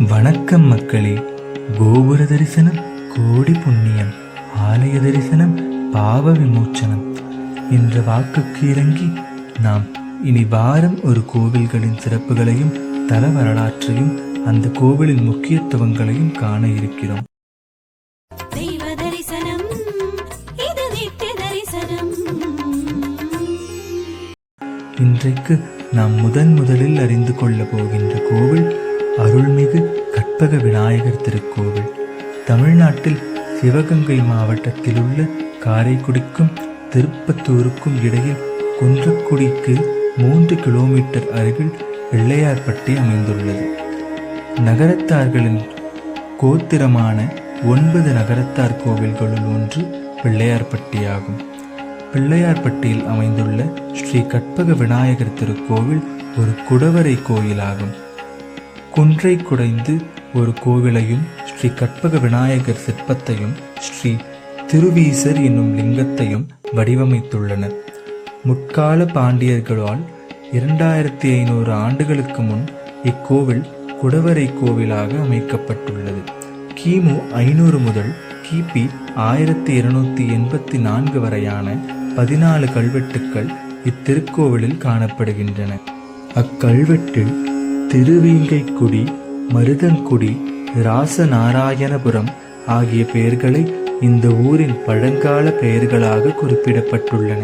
வணக்கம் மக்களே. கோபுர தரிசனம் கோடி புண்ணியம், ஆலய தரிசனம் பாவ விமோச்சனம் என்ற வாக்குக்கு இறங்கி நாம் இனி வாரம் ஒரு கோவில்களின் சிறப்புகளையும் தல வரலாற்றையும் அந்த கோவிலின் முக்கியத்துவங்களையும் காண இருக்கிறோம். இன்றைக்கு நாம் முதலில் அறிந்து கொள்ள போகின்ற கோவில் அருள்மிகு கற்பக விநாயகர் திருக்கோவில். தமிழ்நாட்டில் சிவகங்கை மாவட்டத்தில் உள்ள காரைக்குடிக்கும் திருப்பத்தூருக்கும் இடையில் குன்றக்குடிக்கு 3 கிலோமீட்டர் அருகில் பிள்ளையார்பட்டி அமைந்துள்ளது. நகரத்தார்களின் கோத்திரமான 9 நகரத்தார் கோவில்களுள் ஒன்று பிள்ளையார்பட்டியாகும். பிள்ளையார்பட்டியில் அமைந்துள்ள ஸ்ரீ கற்பக விநாயகர் திருக்கோவில் ஒரு குடவரை கோயிலாகும். குன்றை குடைந்து ஒரு கோவிலையும் ஸ்ரீ கற்பக விநாயகர் சிற்பத்தையும் ஸ்ரீ திருவீசர் என்னும் லிங்கத்தையும் வடிவமைத்துள்ளனர். முற்கால பாண்டியர்களால் 2500 ஆண்டுகளுக்கு முன் இக்கோவில் குடவரை கோவிலாக அமைக்கப்பட்டுள்ளது. கிமு 500 முதல் கிபி 1284 வரையான 14 கல்வெட்டுக்கள் இத்திருக்கோவிலில் காணப்படுகின்றன. அக்கல்வெட்டில் திருவீங்கைக்குடி, மருதங்குடி, ராசநாராயணபுரம் ஆகிய பெயர்களை இந்த ஊரின் பழங்கால பெயர்களாக குறிப்பிடப்பட்டுள்ளன.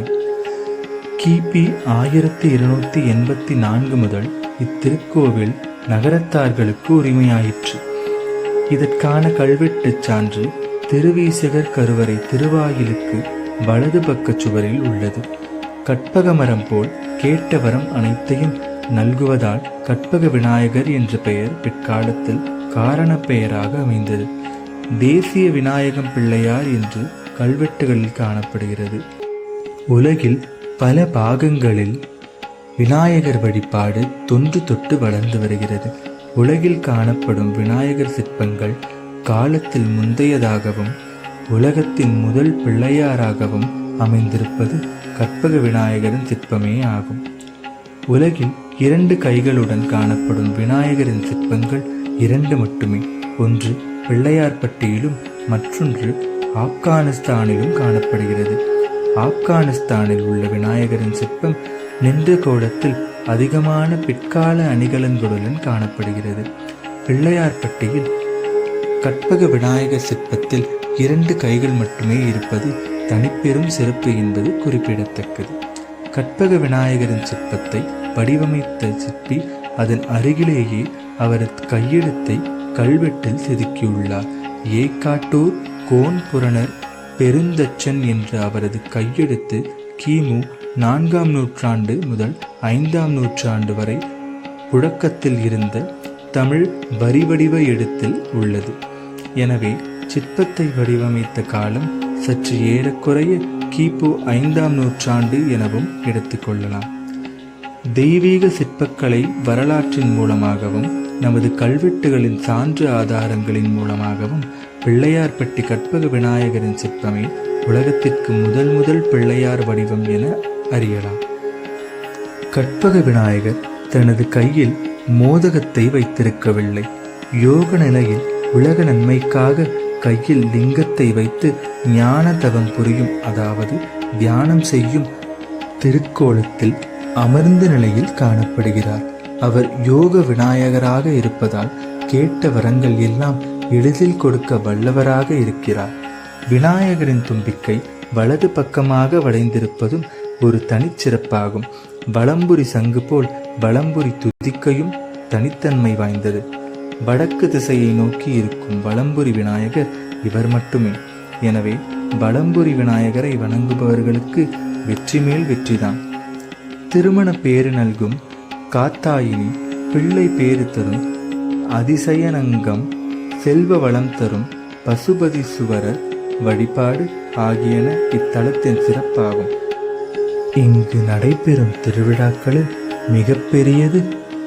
கிபி 1284 முதல் இத்திருக்கோவில் நகரத்தார்களுக்கு உரிமையாயிற்று. இதற்கான கல்வெட்டுச் சான்று திருவீசகர் கருவறை திருவாயிலுக்கு வலது பக்க சுவரில் உள்ளது. கற்பக மரம் போல் கேட்ட வரம் அனைத்தையும் நல்குவதால் கற்பக விநாயகர் என்ற பெயர் பிற்காலத்தில் காரண பெயராக அமைந்தது. தேசிய விநாயகம் பிள்ளையார் என்று கல்வெட்டுகளில் காணப்படுகிறது. உலகில் பல பாகங்களில் விநாயகர் வழிபாடு தொன்று தொட்டு வளர்ந்து வருகிறது. உலகில் காணப்படும் விநாயகர் சிற்பங்கள் காலத்தில் முந்தையதாகவும் உலகத்தின் முதல் பிள்ளையாராகவும் அமைந்திருப்பது கற்பக விநாயகரின் சிற்பமே ஆகும். உலகில் 2 கைகளுடன் காணப்படும் விநாயகரின் சிற்பங்கள் 2 மட்டுமே. ஒன்று பிள்ளையார்பட்டியிலும் மற்றொன்று ஆப்கானிஸ்தானிலும் காணப்படுகிறது. ஆப்கானிஸ்தானில் உள்ள விநாயகரின் சிற்பம் நின்ற கோலத்தில் அதிகமான பிற்கால அணிகலன்களுடன் காணப்படுகிறது. பிள்ளையார்பட்டியில் கற்பக விநாயகர் சிற்பத்தில் 2 கைகள் மட்டுமே இருப்பது தனிப்பெரும் சிறப்பு என்பது குறிப்பிடத்தக்கது. கற்பக விநாயகரின் சிற்பத்தை வடிவமைத்த சிற்பி அதன் அருகிலேயே அவரது கையெழுத்தை கல்வெட்டில் செதுக்கியுள்ளார். ஏகாட்டூர் கோன்புரணர் பெருந்தச்சன் என்ற அவரது கையெழுத்து கிமு 4ஆம் நூற்றாண்டு முதல் 5ஆம் நூற்றாண்டு வரை புழக்கத்தில் இருந்த தமிழ் வரிவடிவ எழுத்தில் உள்ளது. எனவே சிற்பத்தை வடிவமைத்த காலம் சற்று ஏறக்குறைய கிபு 5ஆம் நூற்றாண்டு எனவும் எடுத்துக்கொள்ளலாம். தெய்வீக சிற்பக்கலை வரலாற்றின் மூலமாகவும் நமது கல்வெட்டுகளின் சான்று ஆதாரங்களின் மூலமாகவும் பிள்ளையார்பட்டி கற்பக விநாயகரின் சிற்பமே உலகத்திற்கு முதல் பிள்ளையார் வடிவம் என அறியலாம். கற்பக விநாயகர் தனது கையில் மோதகத்தை வைத்திருக்கவில்லை. யோக நிலையில் உலக நன்மைக்காக கையில் லிங்கத்தை வைத்து ஞான தவம் புரியும், அதாவது தியானம் செய்யும் திருக்கோலத்தில் அமர்ந்த நிலையில் காணப்படுகிறார். அவர் யோக விநாயகராக இருப்பதால் கேட்ட வரங்கள் எல்லாம் எளிதில் கொடுக்க வல்லவராக இருக்கிறார். விநாயகரின் தும்பிக்கை வலது பக்கமாக வளைந்திருப்பதும் ஒரு தனிச்சிறப்பாகும். வலம்புரி சங்கு போல் வலம்புரி துதிக்கையும் தனித்தன்மை வாய்ந்தது. வடக்கு திசையை நோக்கி இருக்கும் வலம்புரி விநாயகர் இவர் மட்டுமே. எனவே வலம்புரி விநாயகரை வணங்குபவர்களுக்கு வெற்றி மேல் வெற்றிதான். திருமண பேறு நல்கும் காத்தாயினி, பிள்ளை பேறு தரும் அதிசயனங்கம், செல்வ வளம் தரும் பசுபதீசுவரர் வழிபாடு ஆகியன இத்தலத்தின் சிறப்பாகும். இங்கு நடைபெறும் திருவிழாக்களில் மிகப்பெரியது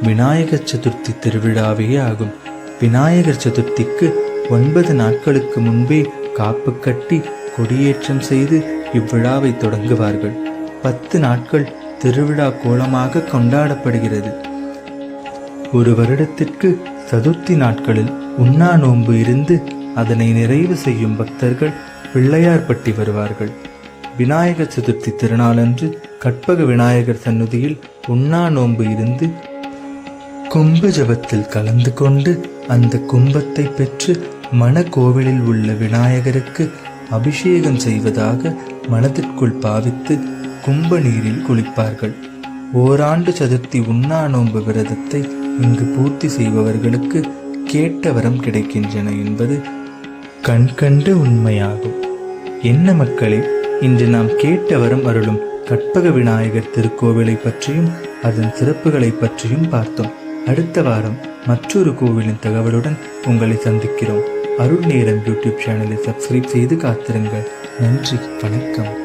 விநாயகர் சதுர்த்தி திருவிழாவே ஆகும். விநாயகர் சதுர்த்திக்கு 9 நாட்களுக்கு முன்பே காப்பு கட்டி கொடியேற்றம் செய்து இவ்விழாவை தொடங்குவார்கள். 10 நாட்கள் திருவிழா கோலமாக கொண்டாடப்படுகிறது. ஒரு வருடத்திற்கு சதுர்த்தி நாட்களில் உண்ணா நோன்பு இருந்து அதனை நிறைவு செய்யும் பக்தர்கள் பிள்ளையார்பட்டி வருவார்கள். விநாயகர் சதுர்த்தி திருநாளன்று கற்பக விநாயகர் சந்நிதியில் உண்ணா நோன்பு இருந்து கும்ப ஜபத்தில் கலந்து கொண்டு அந்த கும்பத்தை பெற்று மணக்கோவிலில் உள்ள விநாயகருக்கு அபிஷேகம் செய்வதாக மனதிற்குள் பாவித்து கும்ப நீரில் குளிப்பார்கள். ஓராண்டு சதுர்த்தி உண்ணா நோன்பு விரதத்தை இங்கு பூர்த்தி செய்பவர்களுக்கு கேட்ட வரம் கிடைக்கின்றன என்பது கண்கண்ட உண்மையாகும். என்ன மக்களே, இன்று நாம் கேட்ட வரம் அருளும் கற்பக விநாயகர் திருக்கோவிலை பற்றியும் அதன் சிறப்புகளை பற்றியும் பார்த்தோம். அடுத்த வாரம் மற்றொரு கோவிலின் தகவலுடன் உங்களை சந்திக்கிறோம். அருள் நேரம் யூடியூப் சேனலை சப்ஸ்கிரைப் செய்து காத்திருங்கள். நன்றி, வணக்கம்.